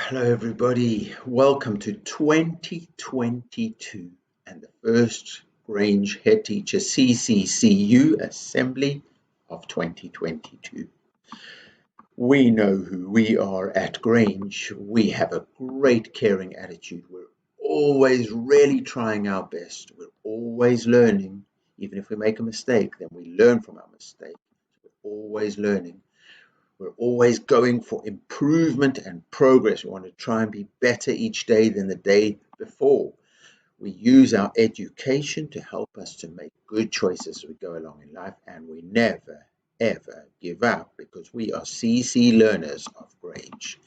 Hello, everybody. Welcome to 2022 and the first Grange Headteacher CCCU Assembly of 2022. We know who we are at Grange. We have a great caring attitude. We're always really trying our best. We're always learning. Even if we make a mistake, then we learn from our mistake. We're always learning. We're always going for improvement and progress. We want to try and be better each day than the day before. We use our education to help us to make good choices as we go along in life, and we never, ever give up because we are CC learners of Grange.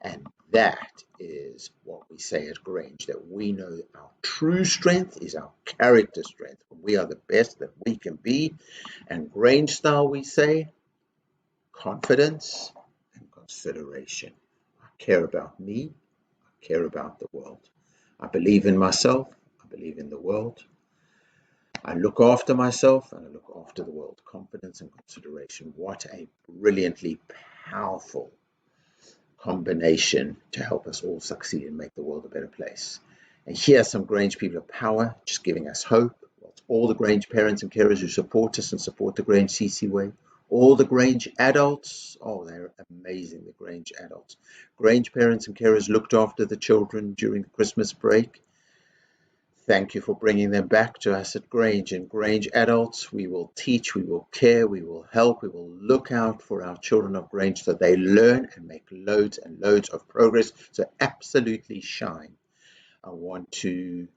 And that is what we say at Grange, that we know that our true strength is our character strength. We are the best that we can be. And Grange style, we say, confidence and consideration. I care about me. I care about the world. I believe in myself. I believe in the world. I look after myself and I look after the world. Confidence and consideration. What a brilliantly powerful combination to help us all succeed and make the world a better place. And here are some Grange people of power, just giving us hope. Well, it's all the Grange parents and carers who support us and support the Grange CC way. All the Grange adults, oh, they're amazing, the Grange adults. Grange parents and carers looked after the children during the Christmas break. Thank you for bringing them back to us at Grange. And Grange adults, we will teach, we will care, we will help, we will look out for our children of Grange so they learn and make loads and loads of progress. So absolutely shine. I want to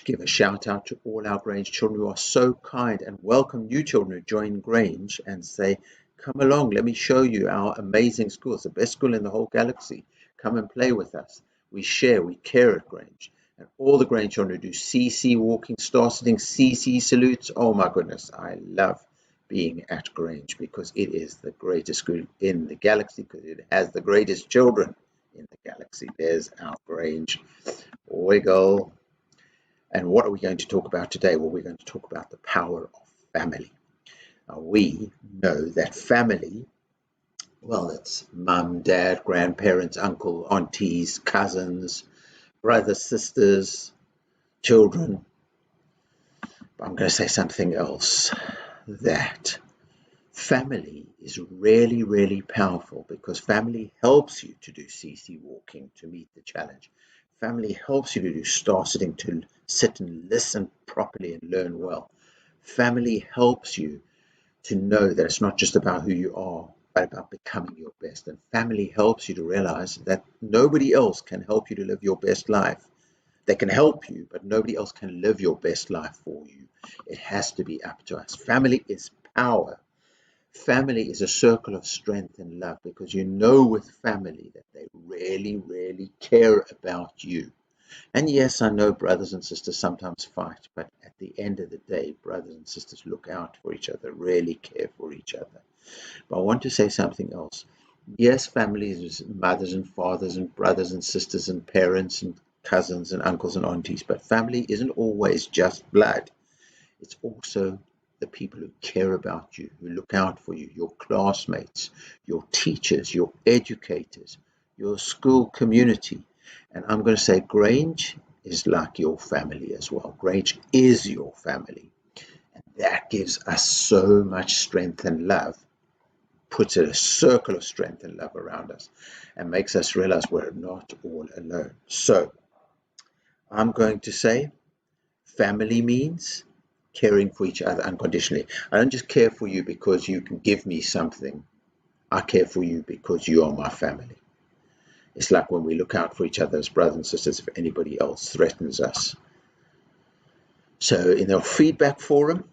give a shout out to all our Grange children who are so kind and welcome new children who join Grange and say, come along, let me show you our amazing school. It's the best school in the whole galaxy. Come and play with us. We share, we care at Grange. And all the Grange children who do CC walking, star sitting, CC salutes. Oh my goodness, I love being at Grange because it is the greatest school in the galaxy because it has the greatest children in the galaxy. There's our Grange. Wiggle. And what are we going to talk about today? Well, we're going to talk about the power of family. Now, we know that family, well, it's mum, dad, grandparents, uncle, aunties, cousins, brothers, sisters, children. But I'm going to say something else, that family is really, really powerful because family helps you to do CC walking to meet the challenge. Family helps you to do star sitting, to sit and listen properly and learn well. Family helps you to know that it's not just about who you are, but about becoming your best. And family helps you to realize that nobody else can help you to live your best life. They can help you, but nobody else can live your best life for you. It has to be up to us. Family is power. Family is a circle of strength and love because you know with family that they really, really care about you. And yes, I know brothers and sisters sometimes fight, but at the end of the day, brothers and sisters look out for each other, really care for each other. But I want to say something else. Yes, families is mothers and fathers and brothers and sisters and parents and cousins and uncles and aunties, but family isn't always just blood. It's also the people who care about you, who look out for you, your classmates, your teachers, your educators, your school community. And I'm going to say Grange is like your family as well. Grange is your family. And that gives us so much strength and love, puts a circle of strength and love around us, and makes us realize we're not all alone. So I'm going to say family means caring for each other unconditionally. I don't just care for you because you can give me something. I care for you because you are my family. It's like when we look out for each other as brothers and sisters if anybody else threatens us. So in our feedback forum,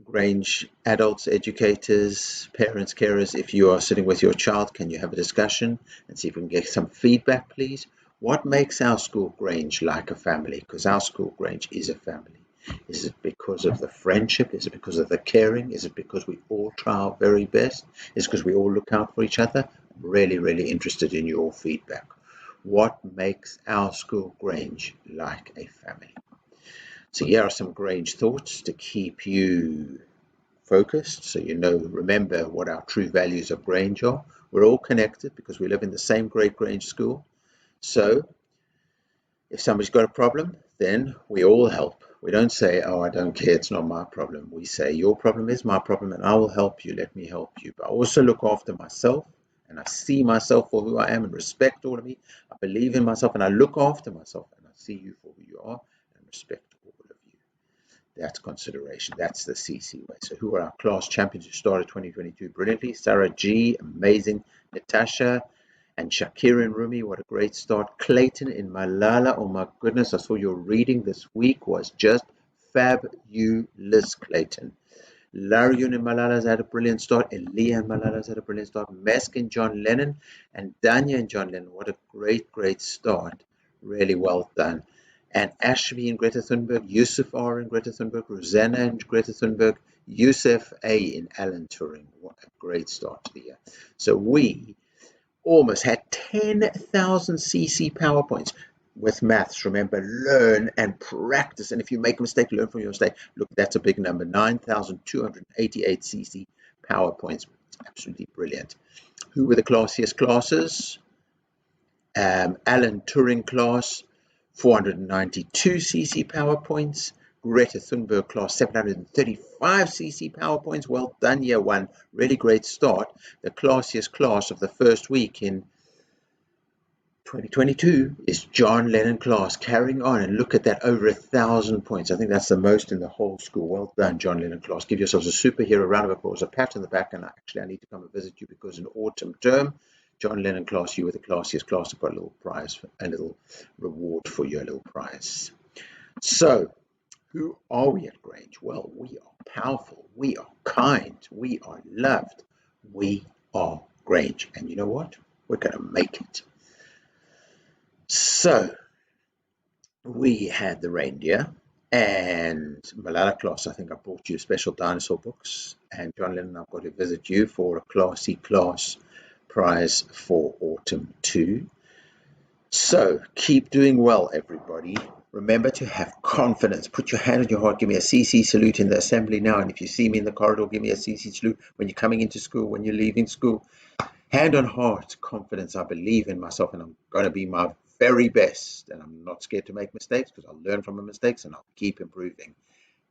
Grange adults, educators, parents, carers, if you are sitting with your child, can you have a discussion and see if we can get some feedback, please? What makes our school Grange like a family? Because our school Grange is a family. Is it because of the friendship? Is it because of the caring? Is it because we all try our very best? Is it because we all look out for each other? I'm really, really interested in your feedback. What makes our school Grange like a family? So here are some Grange thoughts to keep you focused, so you know, remember what our true values of Grange are. We're all connected because we live in the same great Grange school. So if somebody's got a problem, then we all help. We don't say, oh, I don't care, it's not my problem. We say, your problem is my problem, and I will help you. Let me help you. But I also look after myself, and I see myself for who I am and respect all of me. I believe in myself, and I look after myself, and I see you for who you are and respect all of you. That's consideration. That's the CC way. So who are our class champions who started 2022 brilliantly? Sarah G, amazing. Natasha and Shakira and Rumi, what a great start. Clayton in Malala, oh my goodness, I saw your reading this week was just fabulous, Clayton. Laryun and Malala's had a brilliant start. Elia and Malala's had a brilliant start. Mesk and John Lennon and Danya and John Lennon, what a great, great start. Really well done. And Ashby and Greta Thunberg, Yusuf R and Greta Thunberg, Rosanna and Greta Thunberg, Yusuf A in Alan Turing. What a great start to the year. So we almost had 10,000 CC PowerPoints with maths. Remember, learn and practice. And if you make a mistake, learn from your mistake. Look, that's a big number. 9,288 CC PowerPoints. It's absolutely brilliant. Who were the classiest classes? Alan Turing class, 492 CC PowerPoints. Greta Thunberg class, 735 CC PowerPoints. Well done, year one. Really great start. The classiest class of the first week in 2022 is John Lennon class, carrying on, and look at that, over 1,000 points. I think that's the most in the whole school. Well done, John Lennon class. Give yourselves a superhero round of applause, a pat on the back, and I need to come and visit you because in autumn term, John Lennon class, you were the classiest class. I've got a little prize, a little reward for you, a little prize. So, who are we at Grange? Well, we are powerful, we are kind, we are loved, we are Grange. And you know what? We're going to make it. So, we had the reindeer and Malala class. I think I brought you special dinosaur books. And John Lennon, I've got to visit you for a classy class prize for autumn 2. So, keep doing well, everybody. Remember to have confidence. Put your hand on your heart. Give me a CC salute in the assembly now. And if you see me in the corridor, give me a CC salute when you're coming into school, when you're leaving school. Hand on heart, confidence. I believe in myself and I'm going to be my very best. And I'm not scared to make mistakes because I'll learn from my mistakes and I'll keep improving.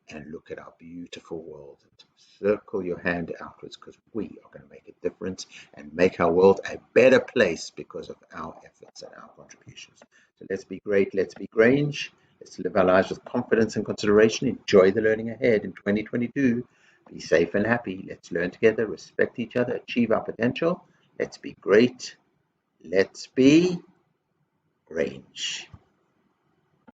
And look at our beautiful world. Circle your hand outwards because we are going to make a difference and make our world a better place because of our efforts and our contributions. So let's be great, let's be Grange, let's live our lives with confidence and consideration, enjoy the learning ahead in 2022, be safe and happy, let's learn together, respect each other, achieve our potential, let's be great, let's be Grange.